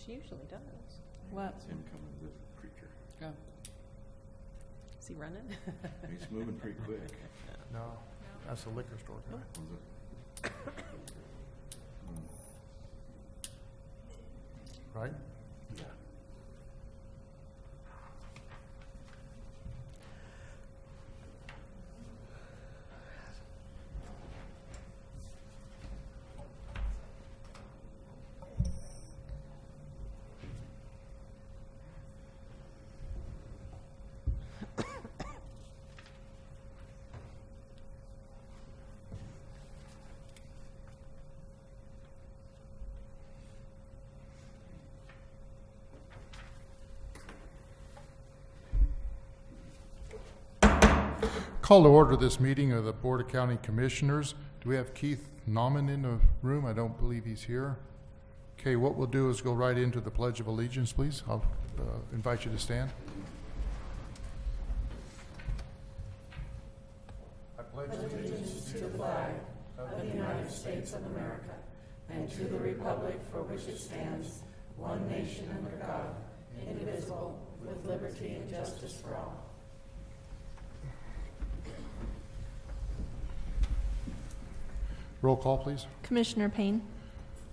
She usually does. What? It's him coming with the preacher. Oh. Is he running? He's moving pretty quick. No, that's the liquor store guy. Was it? Right? Yeah. Call to order this meeting of the Board of County Commissioners. Do we have Keith Nauman in the room? I don't believe he's here. Okay, what we'll do is go right into the Pledge of Allegiance, please. I'll invite you to stand. I pledge allegiance to the flag of the United States of America and to the republic for which it stands, one nation under God, indivisible, with liberty and justice for all. Roll call, please. Commissioner Payne,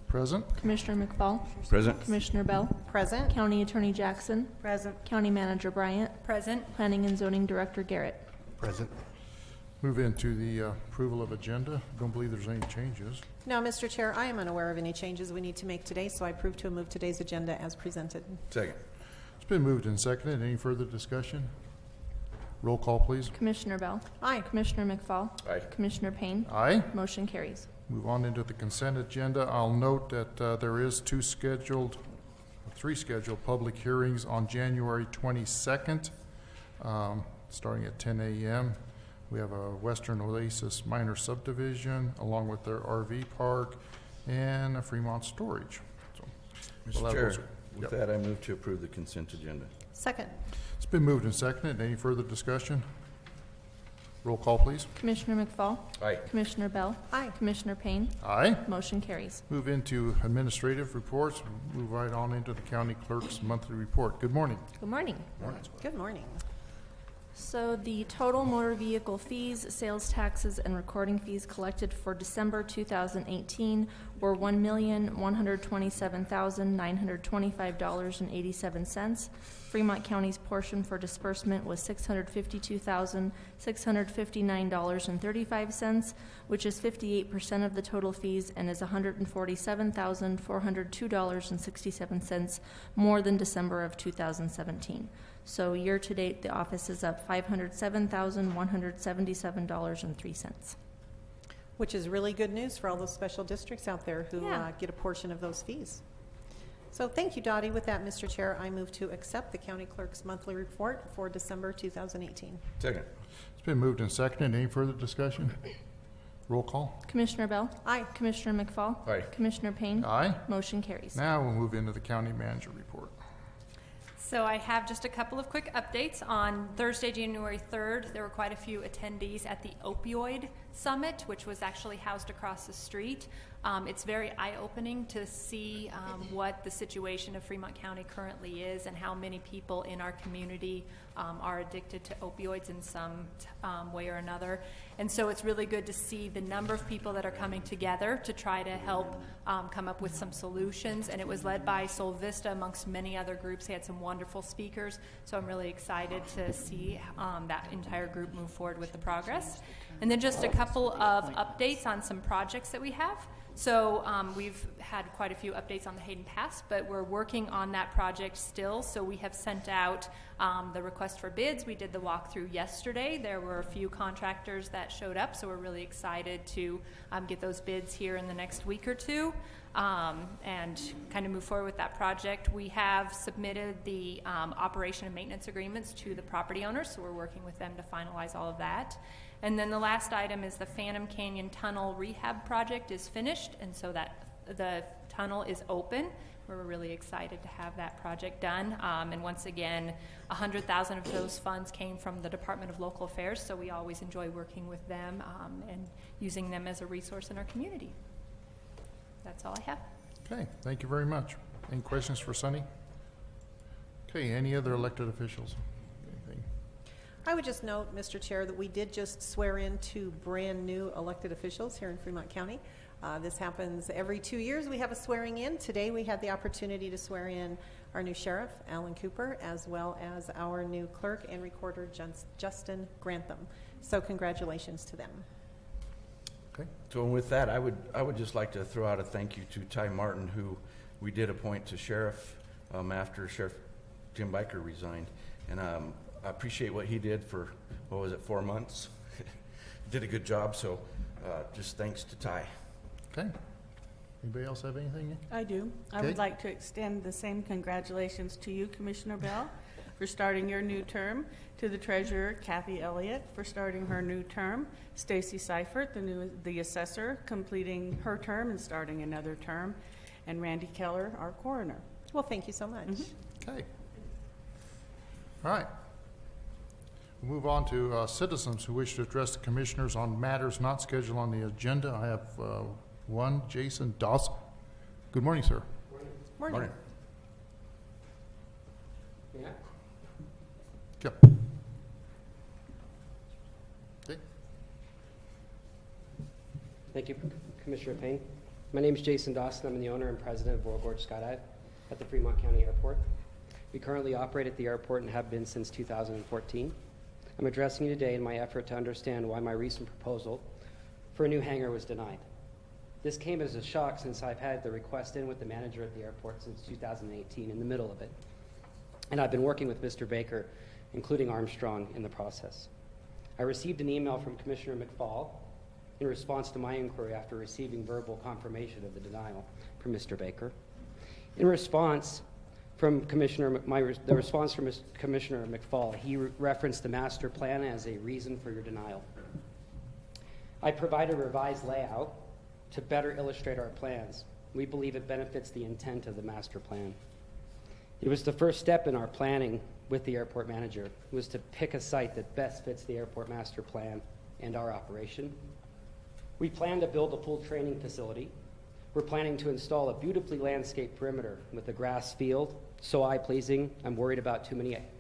Present. Commissioner McFall, Present. Commissioner Bell, Present. County Attorney Jackson, Present. County Manager Bryant, Present. Planning and Zoning Director Garrett. Present. Move into the approval of agenda. Don't believe there's any changes. No, Mr. Chair, I am unaware of any changes we need to make today, so I approve to move today's agenda as presented. Second. It's been moved and seconded. Any further discussion? Roll call, please. Commissioner Bell, Aye. Commissioner McFall, Aye. Commissioner Payne, Aye. motion carries. Move on into the consent agenda. I'll note that there is three scheduled public hearings on January 22nd, starting at 10 a.m. We have a Western Oasis minor subdivision, along with their RV park and a Fremont storage. So, we'll Mr. have Chair, those- with Yep. that, I move to approve the consent agenda. Second. It's been moved and seconded. Any further discussion? Roll call, please. Commissioner McFall, Aye. Commissioner Bell, Aye. Commissioner Payne, Aye. motion carries. Move into administrative reports. Move right on into the county clerk's monthly report. Good morning. Good morning. Good morning. So the total motor vehicle fees, sales taxes, and recording fees collected for December 2018 were $1,127,925.87. Fremont County's portion for disbursement was $652,659.35, which is 58% of the total fees and is $147,402.67 more than December of 2017. So year-to-date, the office is up $507,177.03. Which is really good news for all those special districts out there who Yeah. get a portion of those fees. So thank you, Dottie. With that, Mr. Chair, I move to accept the county clerk's monthly report for December 2018. Second. It's been moved and seconded. Any further discussion? Roll call. Commissioner Bell, Aye. Commissioner McFall, Aye. Commissioner Payne, Aye. motion carries. Now we'll move into the county manager report. So I have just a couple of quick updates. On Thursday, January 3rd, there were quite a few attendees at the opioid summit, which was actually housed across the street. It's very eye-opening to see what the situation of Fremont County currently is and how many people in our community are addicted to opioids in some way or another. And so it's really good to see the number of people that are coming together to try to help come up with some solutions. And it was led by Sol Vista amongst many other groups. They had some wonderful speakers. So I'm really excited to see that entire group move forward with the progress. And then just a couple of updates on some projects that we have. So we've had quite a few updates on the Hayden Pass, but we're working on that project still. So we have sent out the request for bids. We did the walkthrough yesterday. There were a few contractors that showed up, so we're really excited to get those bids here in the next week or two and kind of move forward with that project. We have submitted the operation and maintenance agreements to the property owners, so we're working with them to finalize all of that. And then the last item is the Phantom Canyon Tunnel Rehab Project is finished, and so that the tunnel is open. We're really excited to have that project done. And once again, 100,000 of those funds came from the Department of Local Affairs, so we always enjoy working with them and using them as a resource in our community. That's all I have. Okay, thank you very much. Any questions for Sunny? Okay, any other elected officials? Anything? I would just note, Mr. Chair, that we did just swear in two brand-new elected officials here in Fremont County. This happens every 2 years. We have a swearing in. Today, we had the opportunity to swear in our new sheriff, Alan Cooper, as well as our new clerk and recorder, Justin Grantham. So congratulations to them. Okay. So with that, I would just like to throw out a thank you to Ty Martin, who we did appoint to sheriff after Sheriff Jim Biker resigned. And I appreciate what he did for, 4 months? Did a good job, so just thanks to Ty. Okay. Anybody else have anything? I do. I Okay. would like to extend the same congratulations to you, Commissioner Bell, for starting your new term, to the treasurer, Kathy Elliott, for starting her new term, Stacy Seifert, the assessor, completing her term and starting another term, and Randy Keller, our coroner. Well, thank you so much. Okay. All right. We'll move on to citizens who wish to address the commissioners on matters not scheduled on the agenda. I have one, Jason Dawson. Good morning, sir. Morning. Yeah. Yep. Okay. Thank you, Commissioner Payne. My name is Jason Dawson. I'm the owner and president of Royal Gorge Skydive at the Fremont County Airport. We currently operate at the airport and have been since 2014. I'm addressing you today in my effort to understand why my recent proposal for a new hangar was denied. This came as a shock since I've had the request in with the manager at the airport since 2018, in the middle of it. And I've been working with Mr. Baker, including Armstrong, in the process. I received an email from Commissioner McFall in response to my inquiry after receiving verbal confirmation of the denial from Mr. Baker. In response from Commissioner McFall, he referenced the master plan as a reason for your denial. I provided a revised layout to better illustrate our plans. We believe it benefits the intent of the master plan. It was the first step in our planning with the airport manager, was to pick a site that best fits the airport master plan and our operation. We plan to build a full training facility. We're planning to install a beautifully landscaped perimeter with a grass field, so eye-pleasing. I'm worried about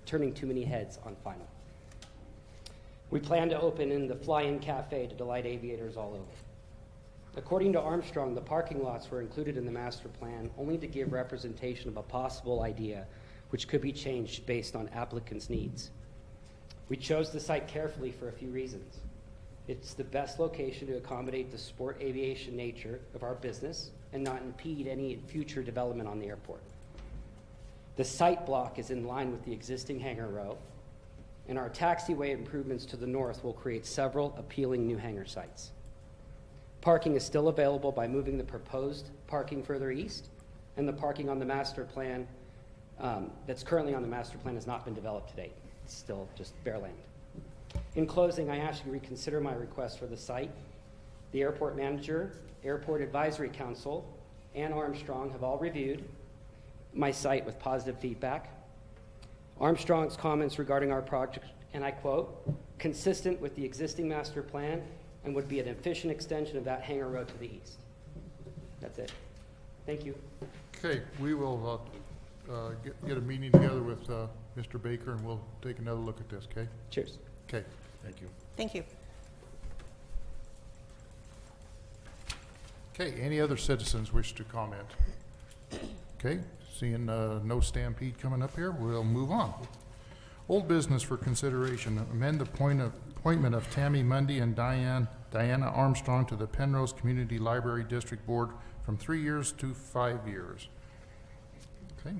turning too many heads on final. We plan to open in the fly-in cafe to delight aviators all over. According to Armstrong, the parking lots were included in the master plan only to give representation of a possible idea which could be changed based on applicants' needs. We chose the site carefully for a few reasons. It's the best location to accommodate the sport aviation nature of our business and not impede any future development on the airport. The site block is in line with the existing hangar row, and our taxiway improvements to the north will create several appealing new hangar sites. Parking is still available by moving the proposed parking further east, and the parking on the master plan that's currently on the master plan has not been developed to date. It's still just bare land. In closing, I ask you to reconsider my request for the site. The airport manager, Airport Advisory Council, and Armstrong have all reviewed my site with positive feedback. Armstrong's comments regarding our project, and I quote, consistent with the existing master plan and would be an efficient extension of that hangar road to the east. That's it. Thank you. Okay, we will get a meeting together with Mr. Baker, and we'll take another look at this, okay? Cheers. Okay. Thank you. Thank you. Okay, any other citizens wish to comment? Okay, seeing no stampede coming up here, we'll move on. Old business for consideration, amend the appointment of Tammy Mundy and Diana Armstrong to the Penrose Community Library District Board from 3 years to 5 years. Okay,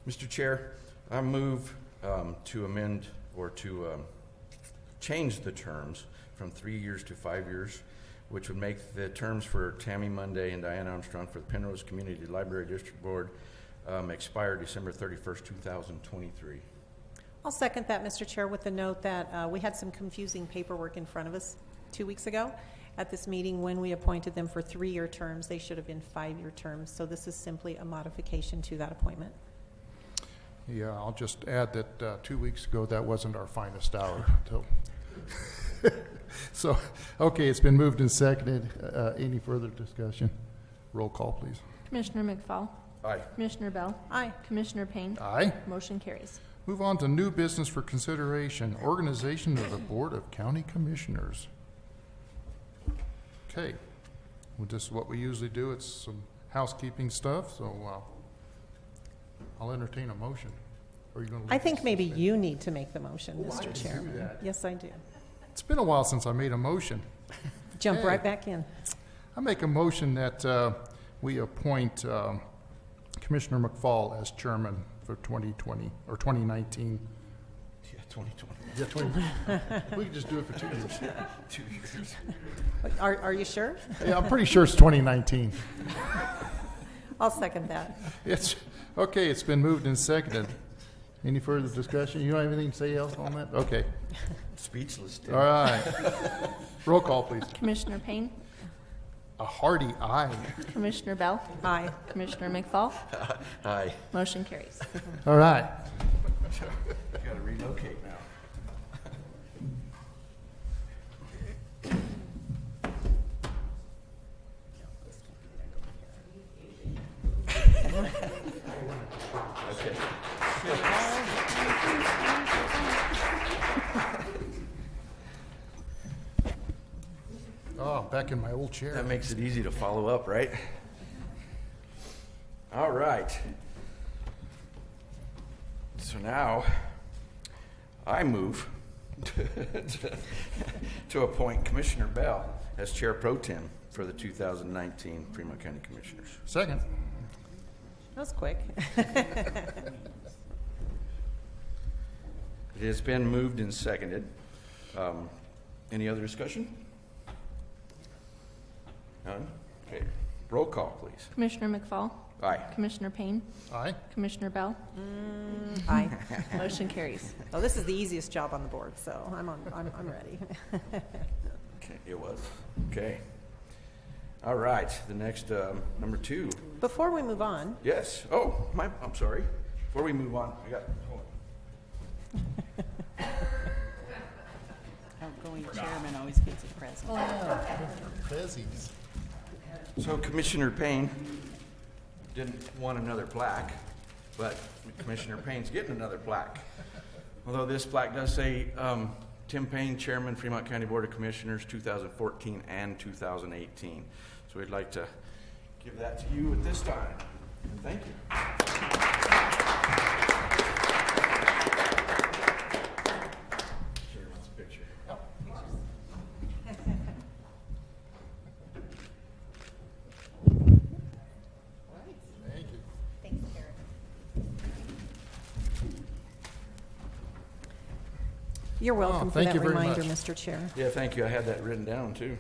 Mr. Chair, I move to amend or to change the terms from 3 years to 5 years, which would make the terms for Tammy Monday and Diana Armstrong for the Penrose Community Library District Board expire December 31st, 2023. I'll second that, Mr. Chair, with the note that we had some confusing paperwork in front of us 2 weeks ago. At this meeting, when we appointed them for 3-year terms, they should have been 5-year terms. So this is simply a modification to that appointment. yeah, I'll just add that 2 weeks ago, that wasn't our finest hour. So, okay, it's been moved and seconded. Any further discussion? Roll call, please. Commissioner McFall, Aye. Commissioner Bell? Aye. Commissioner Payne? Aye. Motion carries. Move on to new business for consideration, organization of the Board of County Commissioners. Okay, well, this is what we usually do. It's some housekeeping stuff, so I'll entertain a motion. Or are you gonna I leave think this maybe suspended? you need to make the motion, Oh, I Mr. can do Chairman. that. Yes, I do. It's been a while since I made a motion. Jump Hey. right back in. I make a motion that we appoint Commissioner McFall as chairman for 2020, or 2019. Yeah, 2020. Yeah, 20. We could just do it for 2 years. 2 years. Are you sure? Yeah, I'm pretty sure it's 2019. I'll second that. It's, okay, it's been moved and seconded. Any further discussion? You don't have anything to say else on that? Okay, Speechless, Tim. all right. Roll call, please. Commissioner Payne? A hearty aye. Commissioner Bell? Aye. Commissioner McFall? Aye. Motion carries. All right. Got to relocate now. Okay. Oh, back in my old chair. That makes it easy to follow up, right? All right. So now, I move to appoint Commissioner Bell as Chair Pro Tem for the 2019 Fremont County Commissioners. Second. That was quick. It has been moved and seconded. Any other discussion? None? Okay. Roll call, please. Commissioner McFall? Aye. Commissioner Payne? Aye. Commissioner Bell? Aye. Motion carries. Oh, this is the easiest job on the board, so I'm ready. Okay, it was. Okay. All right, the next, number 2. Before we move on, Yes. Oh, I'm sorry. Before we move on, hold on. Outgoing chairman always gets a present. Bezies. So Commissioner Payne didn't want another plaque, but Commissioner Payne's getting another plaque. Although this plaque does say, Tim Payne, Chairman, Fremont County Board of Commissioners, 2014 and 2018. So we'd like to give that to you at this time. Thank you. Sure wants a picture. Thank you. thanks, Karen. You're welcome for thank that you very reminder, much. Mr. Chair. Yeah, thank you. I had that written down too.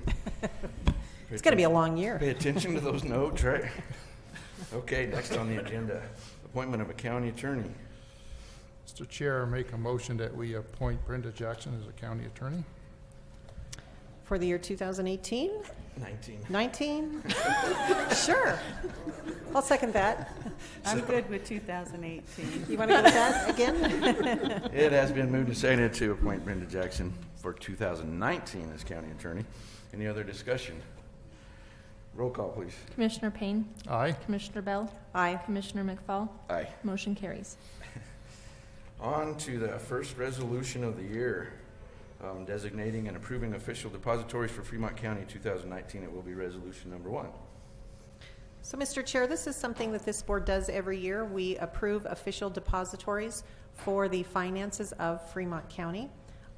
It's going to be a long year. Pay attention to those notes, right? Okay, next on the agenda, appointment of a county attorney. Mr. Chair, I make a motion that we appoint Brenda Jackson as a county attorney. For the year 2018? 19. 19? Sure. I'll second that. I'm good with 2018. You want to go with that again? It has been moved and seconded to appoint Brenda Jackson for 2019 as county attorney. Any other discussion? Roll call, please. Commissioner Payne? Aye. Commissioner Bell? Aye. Commissioner McFall? Aye. Motion carries. On to the first resolution of the year, designating and approving official depositories for Fremont County 2019. It will be resolution number 1. So, Mr. Chair, this is something that this board does every year. We approve official depositories for the finances of Fremont County.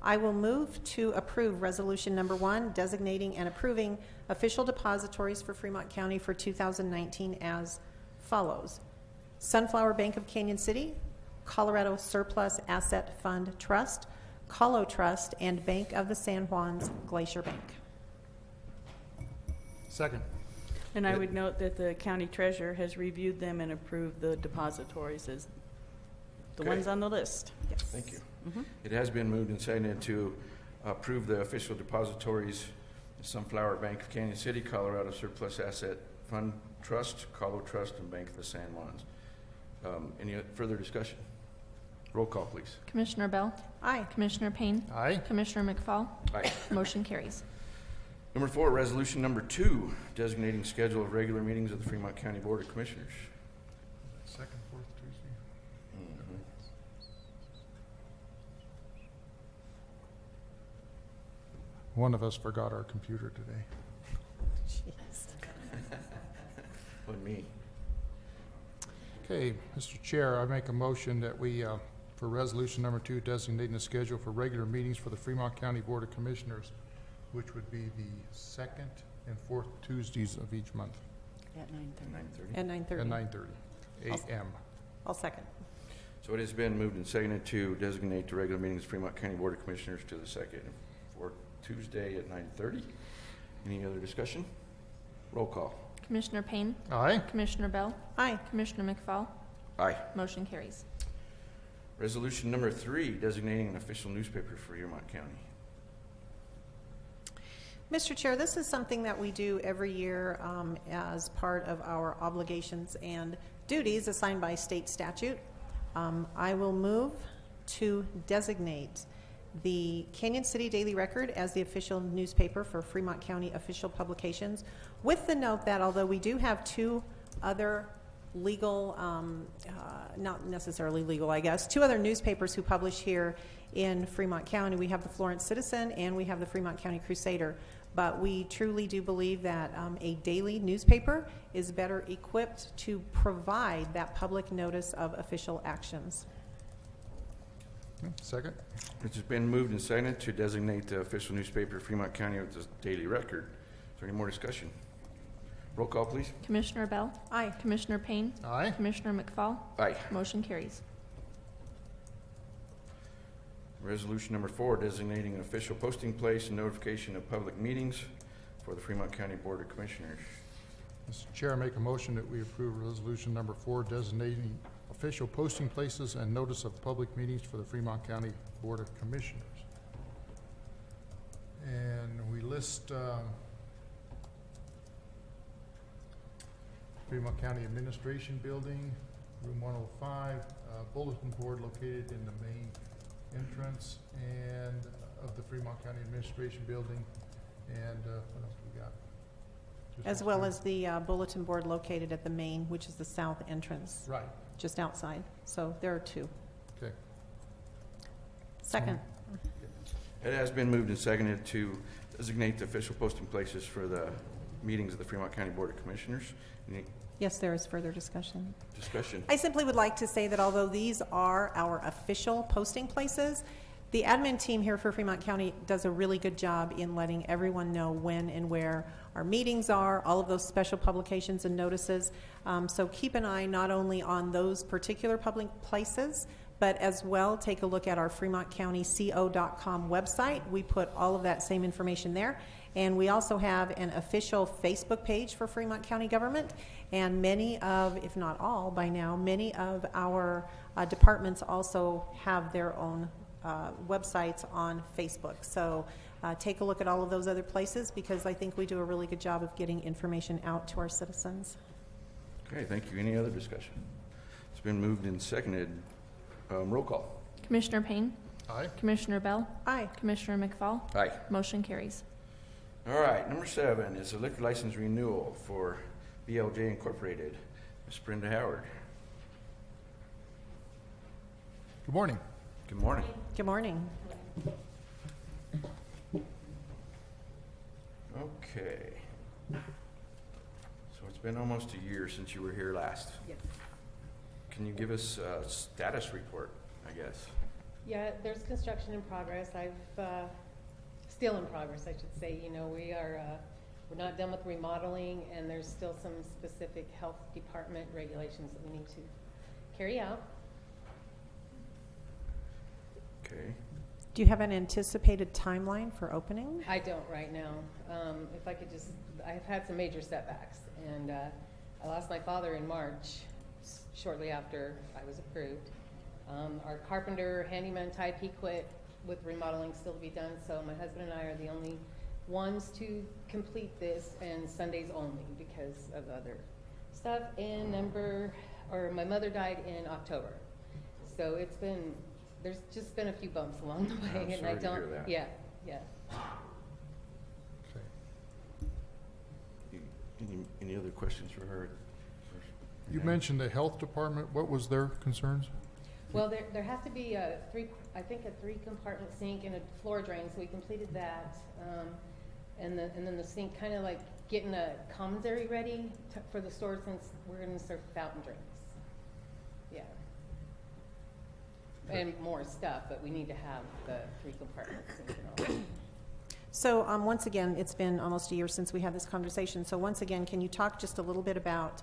I will move to approve resolution number 1, designating and approving official depositories for Fremont County for 2019 as follows. Sunflower Bank of Canyon City, Colorado Surplus Asset Fund Trust, Colo Trust, and Bank of the San Juans Glacier Bank. Second. And I would note that the county treasurer has reviewed them and approved the depositories as the Okay. ones on the list. Yes. Thank you. It has been moved and seconded to approve the official depositories, Sunflower Bank of Canyon City, Colorado Surplus Asset Fund Trust, Colo Trust, and Bank of the San Juans. Any further discussion? Roll call, please. Commissioner Bell? Aye. Commissioner Payne? Aye. Commissioner McFall? Aye. Motion carries. Number 4, resolution number 2, designating schedule of regular meetings of the Fremont County Board of Commissioners. Second, fourth Tuesday. One of us forgot our computer today. Jeez. Wasn't me. Okay, Mr. Chair, I make a motion that we, for resolution number 2, designating the schedule for regular meetings for the Fremont County Board of Commissioners, which would be the second and fourth Tuesdays of each month At 9:30. 9:30. At 9:30. at 9:30 a.m. I'll second. So it has been moved and seconded to designate the regular meetings of Fremont County Board of Commissioners to the second and fourth Tuesday at 9:30. Any other discussion? Roll call. Commissioner Payne, Aye. Commissioner Bell, Aye. Commissioner McFall, Aye. motion carries. Resolution number 3, designating an official newspaper for Fremont County. Mr. Chair, this is something that we do every year as part of our obligations and duties assigned by state statute. I will move to designate the Canyon City Daily Record as the official newspaper for Fremont County official publications, with the note that although we do have 2 other legal, not necessarily legal, I guess, 2 other newspapers who publish here in Fremont County. We have the Florence Citizen and we have the Fremont County Crusader. But we truly do believe that a daily newspaper is better equipped to provide that public notice of official actions. Second. It has been moved and seconded to designate the official newspaper of Fremont County with the Daily Record. Is there any more discussion? Roll call, please. Commissioner Bell, Aye. Commissioner Payne, Aye. Commissioner McFall, Aye. motion carries. Resolution number 4, designating an official posting place and notification of public meetings for the Fremont County Board of Commissioners. Mr. Chair, I make a motion that we approve resolution number 4, designating official posting places and notice of public meetings for the Fremont County Board of Commissioners. And we list Fremont County Administration Building, room 105, bulletin board located in the main entrance and of the Fremont County Administration Building, and what else we got? Just As those well two? as the bulletin board located at the main, which is the south entrance, Right, just outside. So there are 2. okay. Second. It has been moved and seconded to designate the official posting places for the meetings of the Fremont County Board of Commissioners. Any Yes, there is further discussion. discussion? I simply would like to say that although these are our official posting places, the admin team here for Fremont County does a really good job in letting everyone know when and where our meetings are, all of those special publications and notices. So keep an eye not only on those particular public places, but as well take a look at our FremontCountyCO.com website. We put all of that same information there. And we also have an official Facebook page for Fremont County government. And many of, if not all by now, many of our departments also have their own websites on Facebook. So take a look at all of those other places because I think we do a really good job of getting information out to our citizens. Okay, thank you. Any other discussion? It's been moved and seconded. Roll call. Commissioner Payne, Aye. Commissioner Bell, Aye. Commissioner McFall, Aye. motion carries. All right, number 7 is a liquor license renewal for BLJ Incorporated. Ms. Brenda Howard. Good morning. Good morning. Good morning. Okay. So it's been almost a year since you were here last. Yes. Can you give us a status report, I guess? Yeah, there's construction in progress. Still in progress, I should say. You know, we're not done with remodeling, and there's still some specific health department regulations that we need to carry out. Okay. Do you have an anticipated timeline for opening? I don't right now. If I could just, I've had some major setbacks, and I lost my father in March, shortly after I was approved. Our carpenter, handyman type, he quit with remodeling still to be done, so my husband and I are the only ones to complete this, and Sundays only because of other stuff. And my mother died in October, so there's just been a few bumps along the way, I'm and sorry I to don't. hear that. Yeah. Okay. Any other questions for her? You mentioned the health department. What was their concerns? Well, there has to be a three compartment sink and a floor drain, so we completed that. And then the sink, kind of like getting a commons area ready for the store, since we're gonna serve fountain drinks. Yeah. And more stuff, but we need to have the 3 compartment sink and all. So once again, it's been almost a year since we had this conversation. So once again, can you talk just a little bit about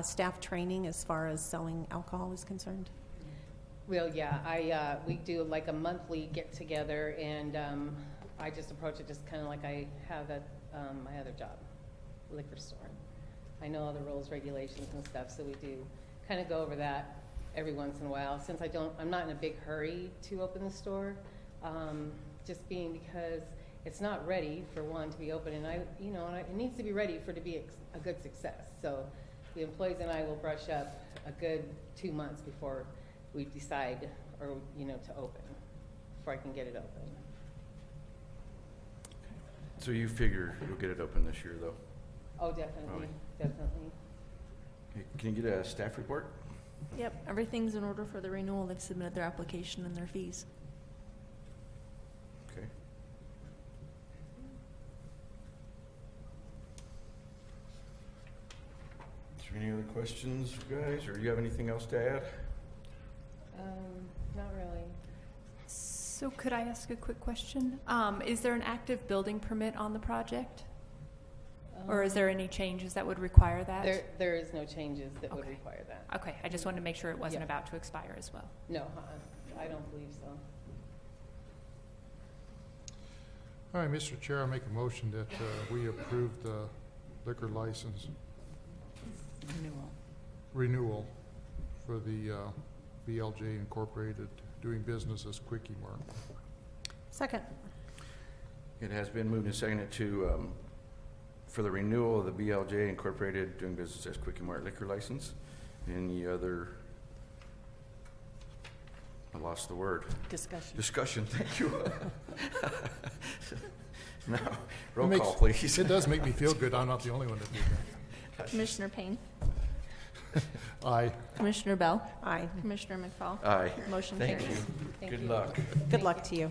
staff training as far as selling alcohol is concerned? Well, yeah, we do like a monthly get together, and I just approach it just kind of like I have at my other job, liquor store. I know all the rules, regulations, and stuff, so we do kind of go over that every once in a while. Since I'm not in a big hurry to open the store, just being because it's not ready for one to be open, and it needs to be ready for it to be a good success. So the employees and I will brush up a good 2 months before we decide, or to open, before I can get it open. So you figure you'll get it open this year, though? Oh, definitely, Probably. definitely. Okay, can you get a staff report? Yep, everything's in order for the renewal. They've submitted their application and their fees. Okay. Is there any other questions, guys, or do you have anything else to add? Not really. So could I ask a quick question? Is there an active building permit on the project? Or is there any changes that would require that? There is no changes that would Okay. require that. Okay, I just wanted to make sure it wasn't Yeah. about to expire as well. No, I don't believe so. All right, Mr. Chair, I make a motion that we approve the liquor license renewal for the BLJ Incorporated doing business as Quickie Mart. Second. It has been moved and seconded to, for the renewal of the BLJ Incorporated doing business as Quickie Mart liquor license. Any other, I lost the word. Discussion, thank you. No, roll call, please. It does make me feel good. I'm not the only one that did that. Commissioner Payne, Aye. Commissioner Bell, Aye. Commissioner McFall. Aye. Motion Thank carries. you. Thank Good you. luck. Good luck to you.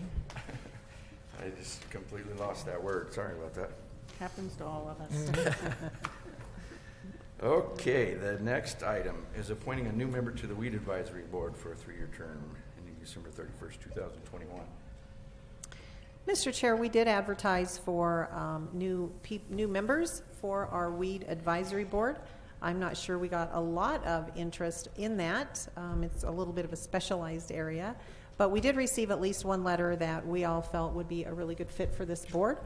I just completely lost that word. Sorry about that. Happens to all of us. Okay, the next item is appointing a new member to the Weed Advisory Board for a 3-year term ending December 31st, 2021. Mr. Chair, we did advertise for new members for our Weed Advisory Board. I'm not sure we got a lot of interest in that. It's a little bit of a specialized area. But we did receive at least one letter that we all felt would be a really good fit for this board.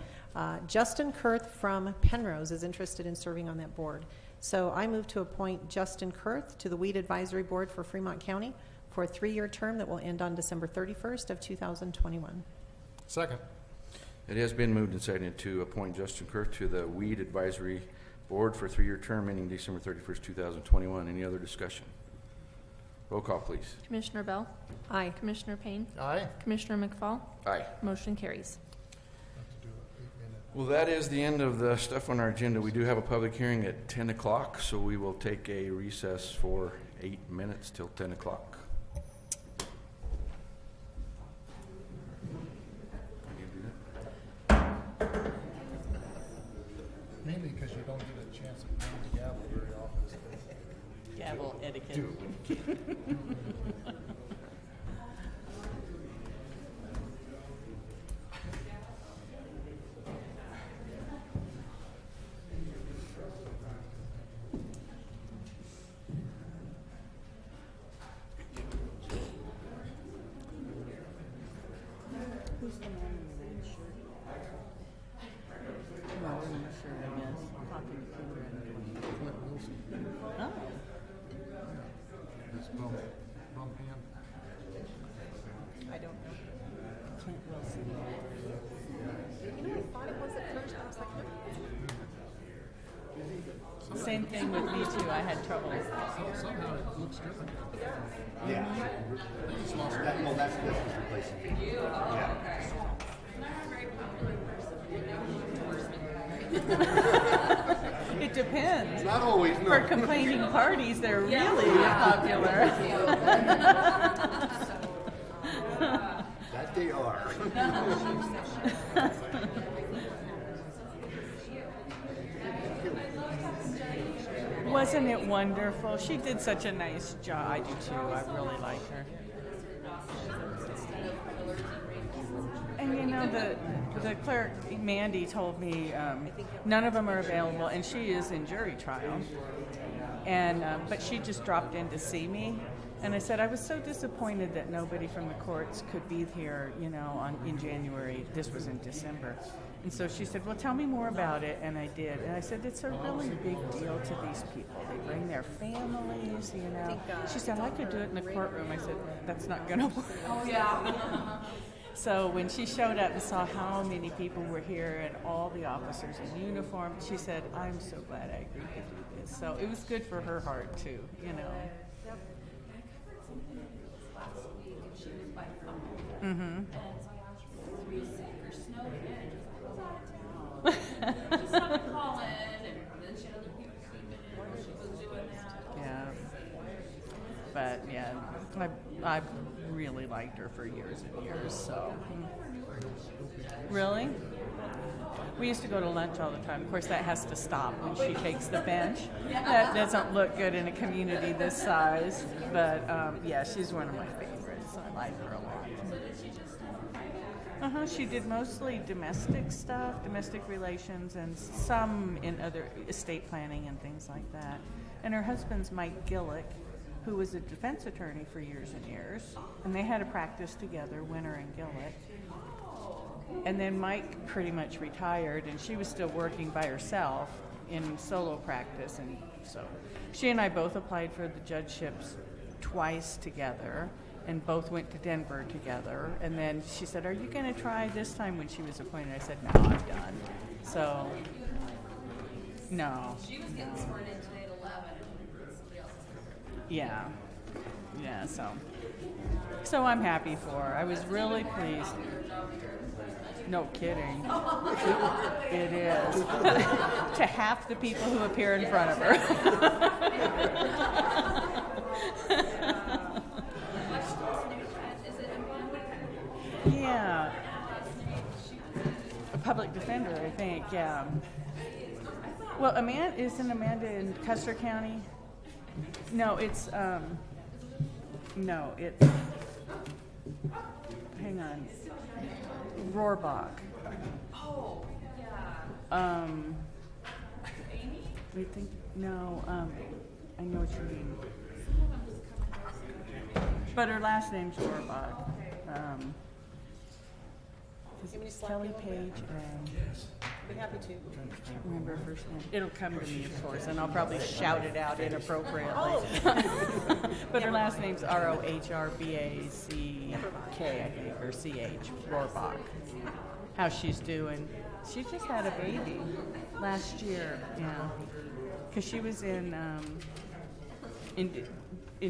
Justin Kurth from Penrose is interested in serving on that board. So I move to appoint Justin Kurth to the Weed Advisory Board for Fremont County for a 3-year term that will end on December 31st of 2021. Second. It has been moved and seconded to appoint Justin Kurth to the Weed Advisory Board for a 3-year term ending December 31st, 2021. Any other discussion? Roll call, please. Commissioner Bell, Aye. Commissioner Payne, Aye. Commissioner McFall. Aye. Motion carries. Well, that is the end of the stuff on our agenda. We do have a public hearing at 10 o'clock, so we will take a recess for 8 minutes till 10 o'clock. Mainly because you don't get a chance to pound the gavel very often. Gavel etiquette. Do it when you can. Who's the man in the red shirt? No, we're not sure, I guess. Talking to Clint Wilson. Oh, His bum hand. I don't know. Clint Wilson. Same thing with me too. I had trouble. Somehow it looks different. It depends. Not always, For no. complaining parties, they're really popular. That they are. Wasn't it wonderful? She did such a nice job. I do too. I really like her. And you know, the clerk, Mandy, told me none of them are available, and she is in jury trial. And but she just dropped in to see me, and I said I was so disappointed that nobody from the courts could be here, you know, in January. This was in December. And so she said, well, tell me more about it, and I did. And I said, it's a really big deal to these people. They bring their families, you know. She said, I could do it in the courtroom. I said, that's not going to work. Oh, yeah. So when she showed up and saw how many people were here and all the officers in uniform, she said, I'm so glad I agreed to do this. So it was good for her heart, too, you know. Mm-hmm. Yeah, but yeah, I really liked her for years and years. So, really, we used to go to lunch all the time. Of course, that has to stop when she takes the bench. That doesn't look good in a community this size. But yeah, she's one of my favorites. I like her a lot. She did mostly domestic stuff, domestic relations, and some in other estate planning and things like that. And her husband's Mike Gillick, who was a defense attorney for years and years. And they had a practice together, Winter and Gillick. And then Mike pretty much retired, and she was still working by herself in solo practice. And so she and I both applied for the judgeships twice together, and both went to Denver together. And then she said, are you going to try this time when she was appointed? I said, no, I'm done. So, no. She was getting sworn in today at 11. Somebody else. Yeah. Yeah, so I'm happy for her. I was really pleased. No kidding. It is. To half the people who appear in front of her. Yeah. A public defender, I think, yeah. Well, isn't Amanda in Custer County? No, it's, hang on. Rohrbach. Oh, yeah. We think, no, I know what you mean. But her last name's Rohrbach. Kelly Page, Be happy to. can't remember her first name. It'll come to me, of course, and I'll probably shout it out inappropriately. But her last name's Rohrbach, I think, or CH, Rohrbach. How she's doing. She just had a baby last year, yeah. Because she was in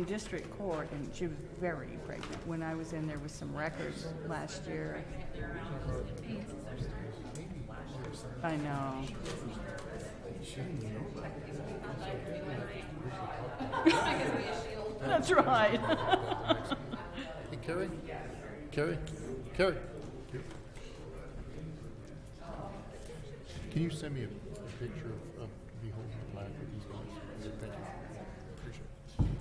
district court, and she was very pregnant. When I was in there with some records last year. I know. That's right. Hey, Carrie? Carrie? Can you send me a picture of me holding the flag with these guys? Thank you. Appreciate it.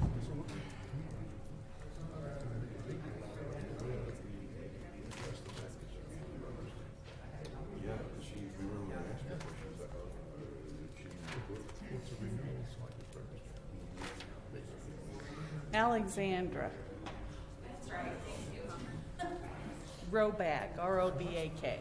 Alexandra. Rohrbach, R-O-B-A-K.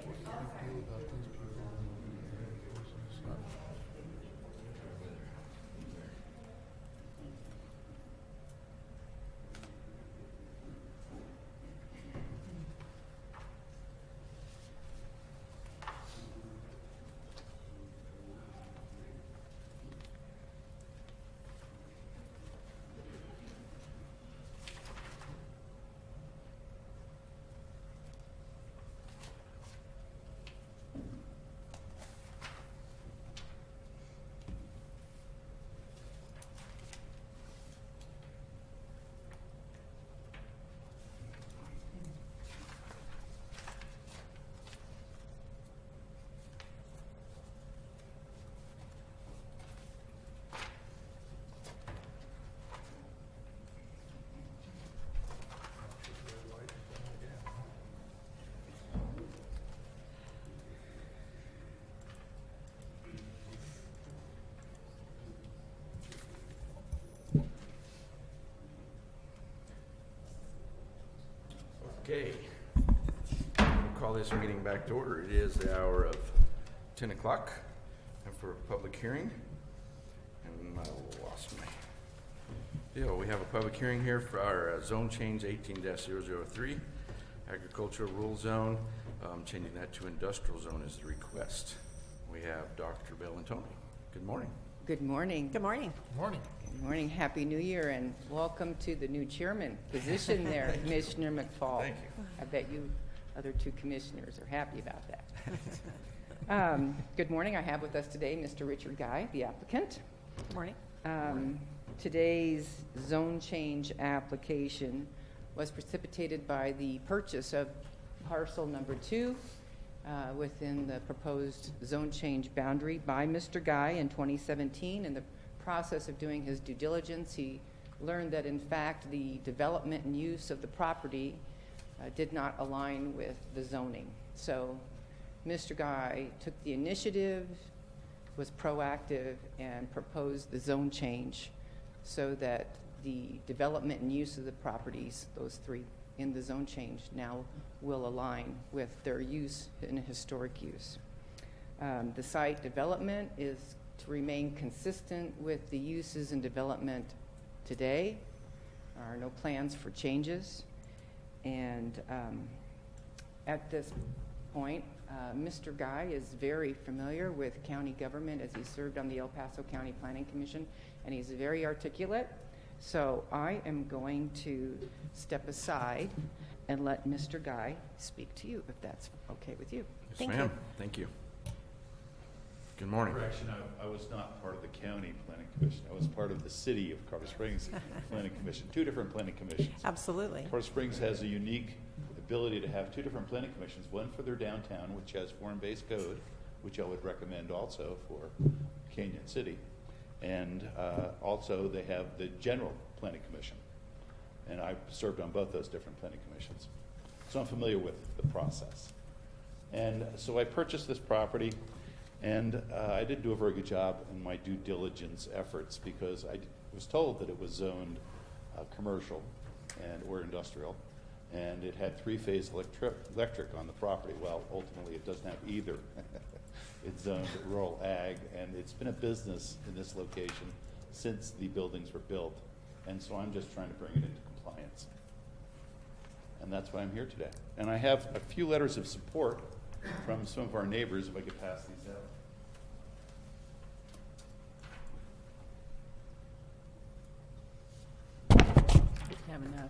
call this meeting back to order. It is the hour of 10 o'clock for a public hearing. And I lost my deal. We have a public hearing here for our zone change 18-003, agricultural rural zone. Changing that to industrial zone is the request. We have Dr. Bellantoni. Good morning. Good morning. Good morning. Morning. Good morning. Happy New Year, and welcome to the new chairman position there, Commissioner McFall. Thank you. I bet you other two commissioners are happy about that. Good morning. I have with us today Mr. Richard Guy, the applicant. Good morning. Today's zone change application was precipitated by the purchase of parcel number 2 within the proposed zone change boundary by Mr. Guy in 2017. In the process of doing his due diligence, he learned that in fact the development and use of the property did not align with the zoning. So Mr. Guy took the initiative, was proactive, and proposed the zone change so that the development and use of the properties, those 3 in the zone change, now will align with their use in a historic use. The site development is to remain consistent with the uses and development today. There are no plans for changes. And at this point, Mr. Guy is very familiar with county government as he served on the El Paso County Planning Commission, and he's very articulate. So I am going to step aside and let Mr. Guy speak to you, if that's okay with you. Yes, Thank ma'am. you. Thank you. Good morning. Correction, I was not part of the county planning commission. I was part of the city of Colorado Springs planning commission, 2 different planning commissions. Absolutely. Colorado Springs has a unique ability to have 2 different planning commissions, one for their downtown, which has form-based code, which I would recommend also for Canyon City. And also they have the general planning commission. And I served on both those different planning commissions. So I'm familiar with the process. And so I purchased this property, and I didn't do a very good job in my due diligence efforts because I was told that it was zoned commercial or industrial, and it had 3-phase electric on the property. Well, ultimately it doesn't have either. It's zoned rural ag, and it's been a business in this location since the buildings were built. And so I'm just trying to bring it into compliance. And that's why I'm here today. And I have a few letters of support from some of our neighbors, if I could pass these out. Have enough.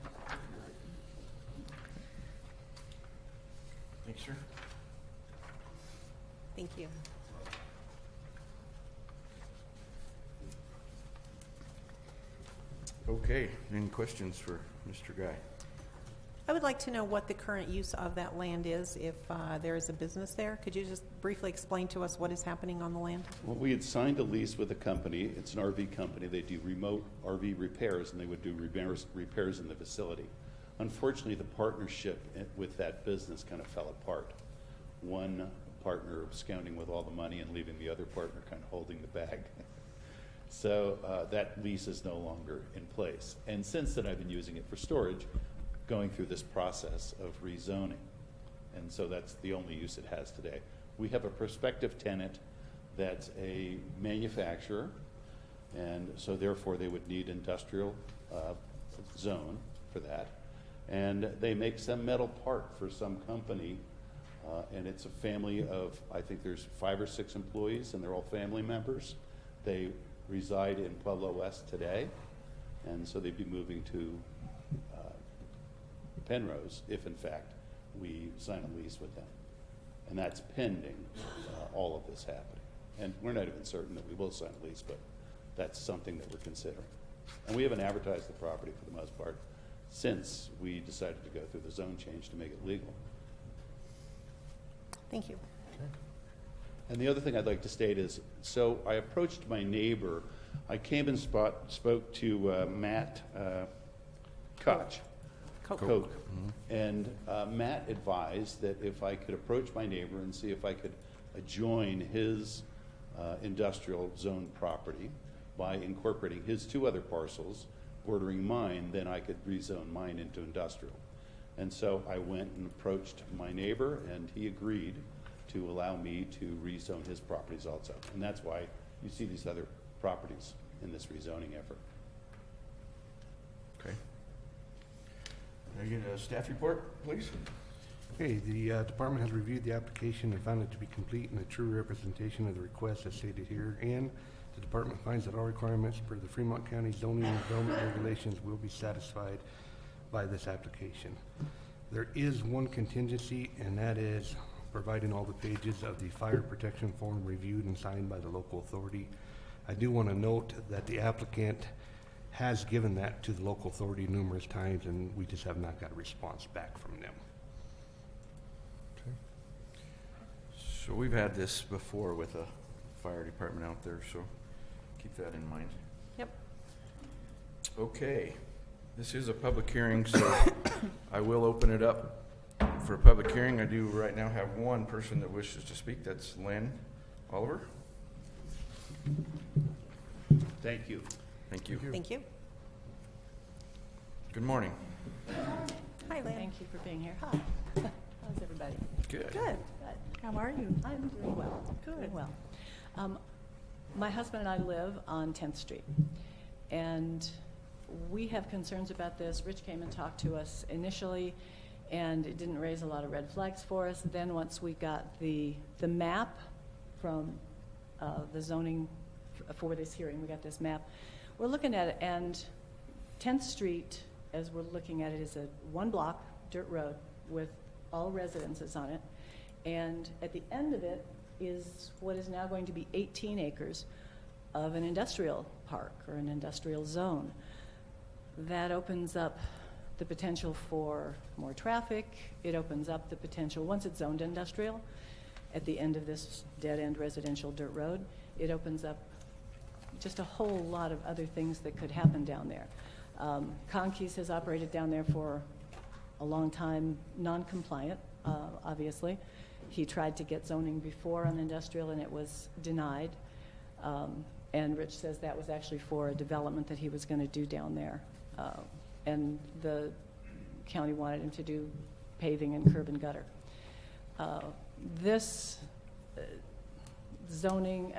Thanks, sir. Thank you. Okay, any questions for Mr. Guy? I would like to know what the current use of that land is, if there is a business there. Could you just briefly explain to us what is happening on the land? Well, we had signed a lease with a company. It's an RV company. They do remote RV repairs, and they would do repairs in the facility. Unfortunately, the partnership with that business kind of fell apart. One partner absconding with all the money and leaving the other partner kind of holding the bag. So that lease is no longer in place. And since then, I've been using it for storage, going through this process of rezoning. And so that's the only use it has today. We have a prospective tenant that's a manufacturer, and so therefore they would need industrial zone for that. And they make some metal part for some company, and it's a family of, I think there's 5 or 6 employees, and they're all family members. They reside in Pueblo West today, and so they'd be moving to Penrose if, in fact, we sign a lease with them. And that's pending all of this happening. And we're not even certain that we will sign a lease, but that's something that we're considering. And we haven't advertised the property for the most part since we decided to go through the zone change to make it legal. Thank you. And the other thing I'd like to state is, so I approached my neighbor. I came and spoke to Matt Koch. Coke. Mm-hmm. And Matt advised that if I could approach my neighbor and see if I could join his industrial zone property by incorporating his 2 other parcels bordering mine, then I could rezone mine into industrial. And so I went and approached my neighbor, and he agreed to allow me to rezone his properties also. And that's why you see these other properties in this rezoning effort. Okay. Can I get a staff report, please? Okay, the department has reviewed the application and found it to be complete and a true representation of the request as stated here. And the department finds that all requirements per the Fremont County zoning and development regulations will be satisfied by this application. There is one contingency, and that is providing all the pages of the fire protection form reviewed and signed by the local authority. I do want to note that the applicant has given that to the local authority numerous times, and we just have not got a response back from them. So we've had this before with a fire department out there, so keep that in mind. Yep. Okay, this is a public hearing, so I will open it up for a public hearing. I do right now have one person that wishes to speak. That's Lynn Oliver. Thank you. Thank you. Thank you. Good morning. Hi, Lynn. Thank you for being here. Hi. How's everybody? Good. Good. How are you? I'm doing well. Good. Doing well. My husband and I live on 10th Street, and we have concerns about this. Rich came and talked to us initially, and it didn't raise a lot of red flags for us. Then once we got the map from the zoning for this hearing, we got this map. We're looking at it, and 10th Street, as we're looking at it, is a one-block dirt road with all residences on it. And at the end of it is what is now going to be 18 acres of an industrial park or an industrial zone. That opens up the potential for more traffic. It opens up the potential, once it's zoned industrial, at the end of this dead-end residential dirt road, it opens up just a whole lot of other things that could happen down there. Conkeys has operated down there for a long time, non-compliant, obviously. He tried to get zoning before on industrial, and it was denied. And Rich says that was actually for a development that he was going to do down there. And the county wanted him to do paving and curb and gutter. This zoning,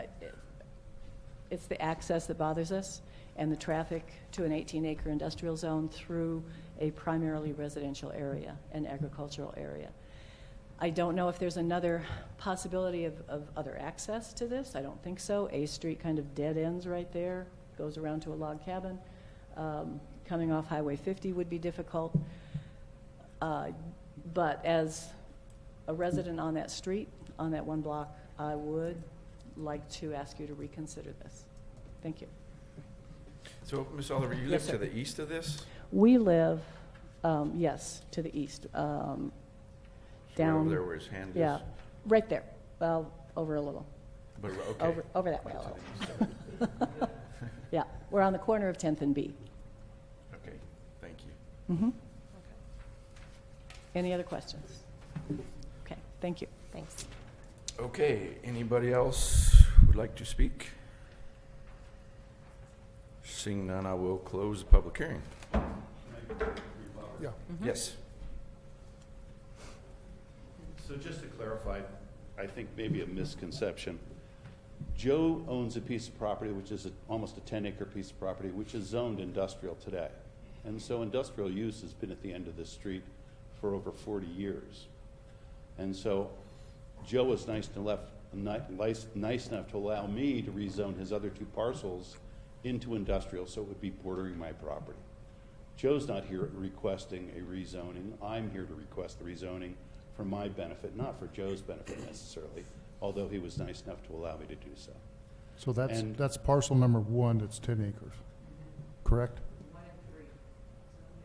it's the access that bothers us, and the traffic to an 18-acre industrial zone through a primarily residential area, an agricultural area. I don't know if there's another possibility of other access to this. I don't think so. A Street kind of dead ends right there, goes around to a log cabin. Coming off Highway 50 would be difficult. But as a resident on that street, on that one block, I would like to ask you to reconsider this. Thank you. So, Ms. Oliver, you live Yes, to sir. the east of this? We live, yes, to the east. Down Over there where his hand is? Yeah, right there. Well, over a little. But, okay. Over that way a To little. the east of it. Yeah, we're on the corner of 10th and B. Okay, thank you. Mm-hmm. Any other questions? Okay, thank you. Thanks. Okay, anybody else would like to speak? Seeing none, I will close the public hearing. Yeah. Yes. So just to clarify, I think maybe a misconception. Joe owns a piece of property, which is almost a 10-acre piece of property, which is zoned industrial today. And so industrial use has been at the end of this street for over 40 years. And so Joe was nice enough to allow me to rezone his other two parcels into industrial, so it would be bordering my property. Joe's not here requesting a rezoning. I'm here to request the rezoning for my benefit, not for Joe's benefit necessarily, although he was nice enough to allow me to do so. So And- that's parcel number 1, that's 10 acres, correct?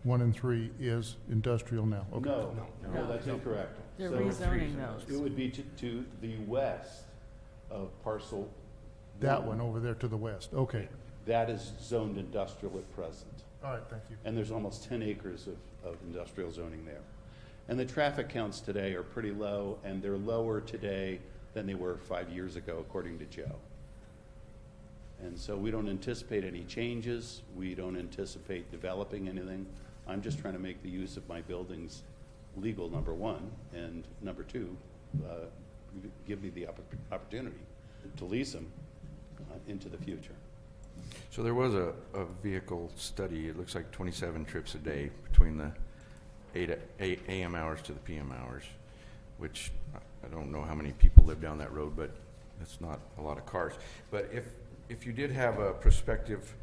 1 and 3 is industrial now, okay. No, that's incorrect. They're So rezoning those. it would be to the west of parcel. That one over there to the west, okay. That is zoned industrial at present. All right, thank you. And there's almost 10 acres of industrial zoning there. And the traffic counts today are pretty low, and they're lower today than they were 5 years ago, according to Joe. And so we don't anticipate any changes. We don't anticipate developing anything. I'm just trying to make the use of my buildings legal, number one, and number two, give me the opportunity to lease them into the future. So there was a vehicle study. It looks like 27 trips a day between the 8 a.m. hours to the p.m. hours, which I don't know how many people live down that road, but it's not a lot of cars. But if you did have a prospective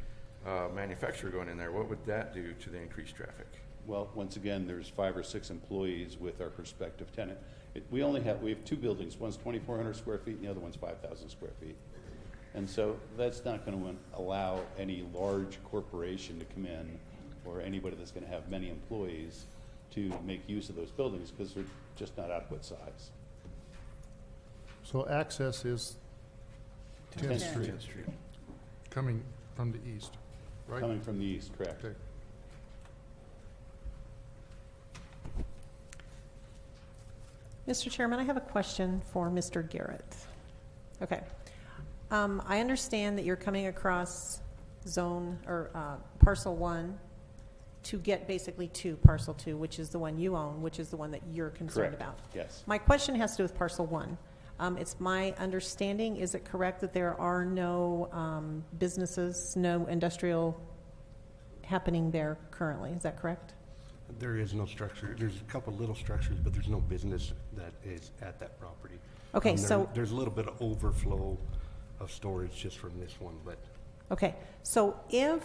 manufacturer going in there, what would that do to the increased traffic? Well, once again, there's 5 or 6 employees with our prospective tenant. We have 2 buildings. One's 2,400 square feet, and the other one's 5,000 square feet. And so that's not going to allow any large corporation to come in, or anybody that's going to have many employees, to make use of those buildings because they're just not adequate size. So access is 10th Street, 10th Street. coming from the east, right? Coming from the east, correct. Okay. Mr. Chairman, I have a question for Mr. Garrett. Okay. I understand that you're coming across zone or parcel 1 to get basically to parcel 2, which is the one you own, which is the one that you're concerned Correct. about. Yes. My question has to do with parcel 1. It's my understanding, is it correct that there are no businesses, no industrial happening there currently? Is that correct? There is no structure. There's a couple little structures, but there's no business that is at that property. Okay, so there's a little bit of overflow of storage just from this one, but okay, so if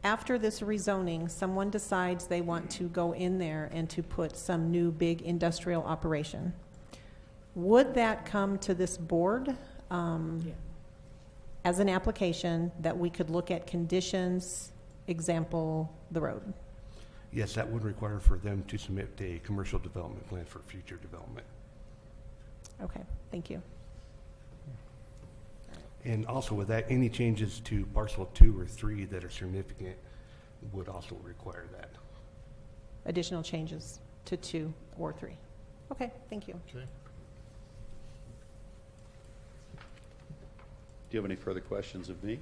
after this rezoning, someone decides they want to go in there and to put some new big industrial operation, would that come to this board as an application that we could look at conditions, example, the road? yes, that would require for them to submit a commercial development plan for future development. Okay, thank you. And also with that, any changes to parcel 2 or 3 that are significant would also require that. Additional changes to 2 or 3. Okay, thank you. Okay. Do you have any further questions of me?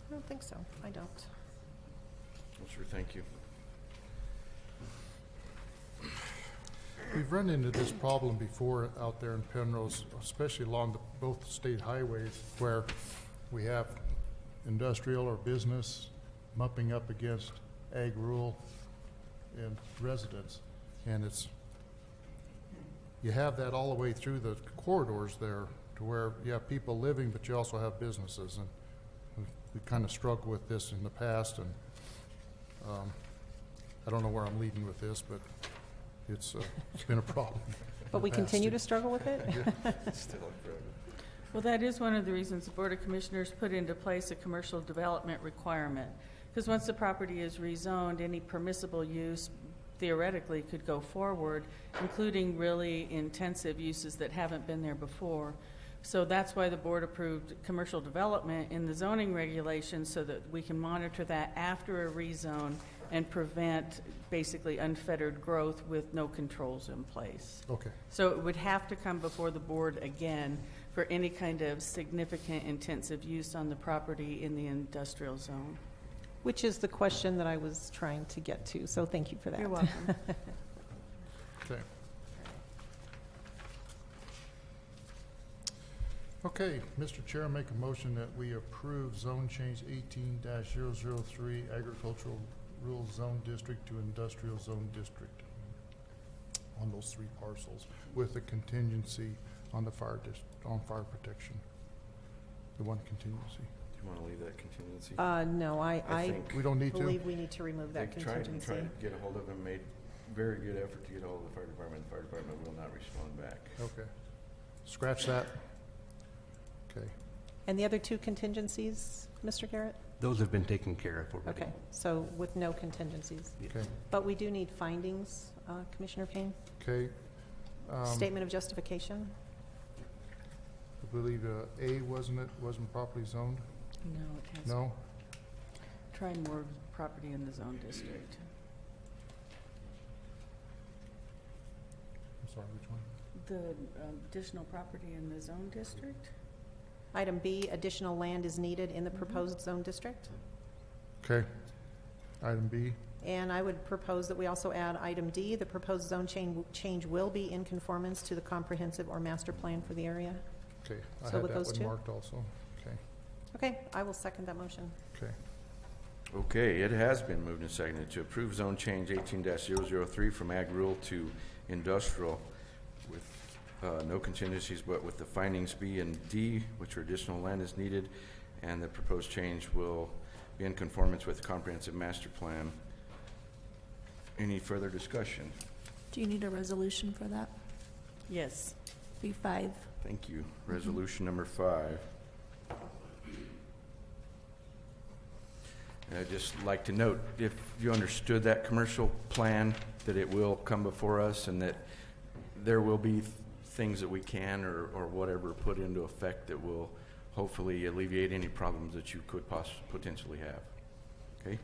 I don't think so. I don't. Well, sure, thank you. We've run into this problem before out there in Penrose, especially along both state highways, where we have industrial or business bumping up against ag, rural, and residents. And you have that all the way through the corridors there, to where you have people living, but you also have businesses. And we kind of struggled with this in the past, and I don't know where I'm leading with this, but it's been a problem. But we continue to struggle with it? Still in progress. Well, that is one of the reasons the Board of Commissioners put into place a commercial development requirement. Because once the property is rezoned, any permissible use theoretically could go forward, including really intensive uses that haven't been there before. So that's why the board approved commercial development in the zoning regulations, so that we can monitor that after a rezone and prevent basically unfettered growth with no controls in place. Okay. So it would have to come before the board again for any kind of significant intensive use on the property in the industrial zone. Which is the question that I was trying to get to, so thank you for that. You're welcome. Okay. Okay, Mr. Chair, I make a motion that we approve zone change 18-003 agricultural rural zone district to industrial zone district on those 3 parcels, with a contingency on the on fire protection. The one contingency. Do you want to leave that contingency? No, I think We don't need to? believe we need to remove that They've tried contingency. to get a hold of them, made very good effort to get a hold of the fire department. The fire department will not respond back. Okay. Scratch that. Okay. And the other 2 contingencies, Mr. Garrett? Those have been taken care of already. Okay, so with no contingencies. Okay. But we do need findings, Commissioner Payne. Okay. Statement of justification. I believe A, wasn't properly zoned? No, it has. No? Try more property in the zone district. I'm sorry, which one? The additional property in the zone district? Item B, additional land is needed in the proposed zone district. Okay. Item B. And I would propose that we also add item D, the proposed zone change will be in conformance to the comprehensive or master plan for the area. Okay, I So had with that those one two? marked also. Okay, Okay, I will second that motion. okay. Okay, it has been moved and seconded to approve zone change 18-003 from ag rural to industrial with no contingencies, but with the findings B and D, which are additional land is needed, and the proposed change will be in conformance with the comprehensive master plan. Any further discussion? Do you need a resolution for that? Yes. B5. Thank you. Resolution number 5. And I'd just like to note, if you understood that commercial plan, that it will come before us and that there will be things that we can or whatever put into effect that will hopefully alleviate any problems that you could potentially have. Okay?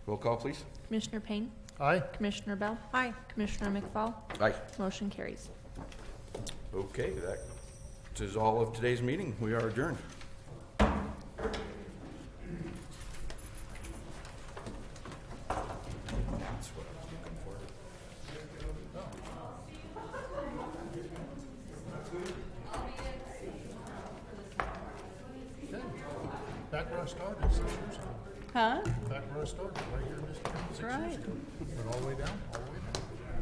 Roll call, please. Commissioner Payne? Aye. Commissioner Bell? Aye. Commissioner McFall? Aye. Motion carries. Okay, that is all of today's meeting. We are adjourned. Back where I started 6 years ago. Huh? Back where I started, right here in this town, 6 years Right. ago. Went all the way down, all the way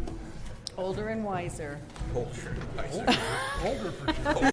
down. Older and wiser. Hold your Older for sure.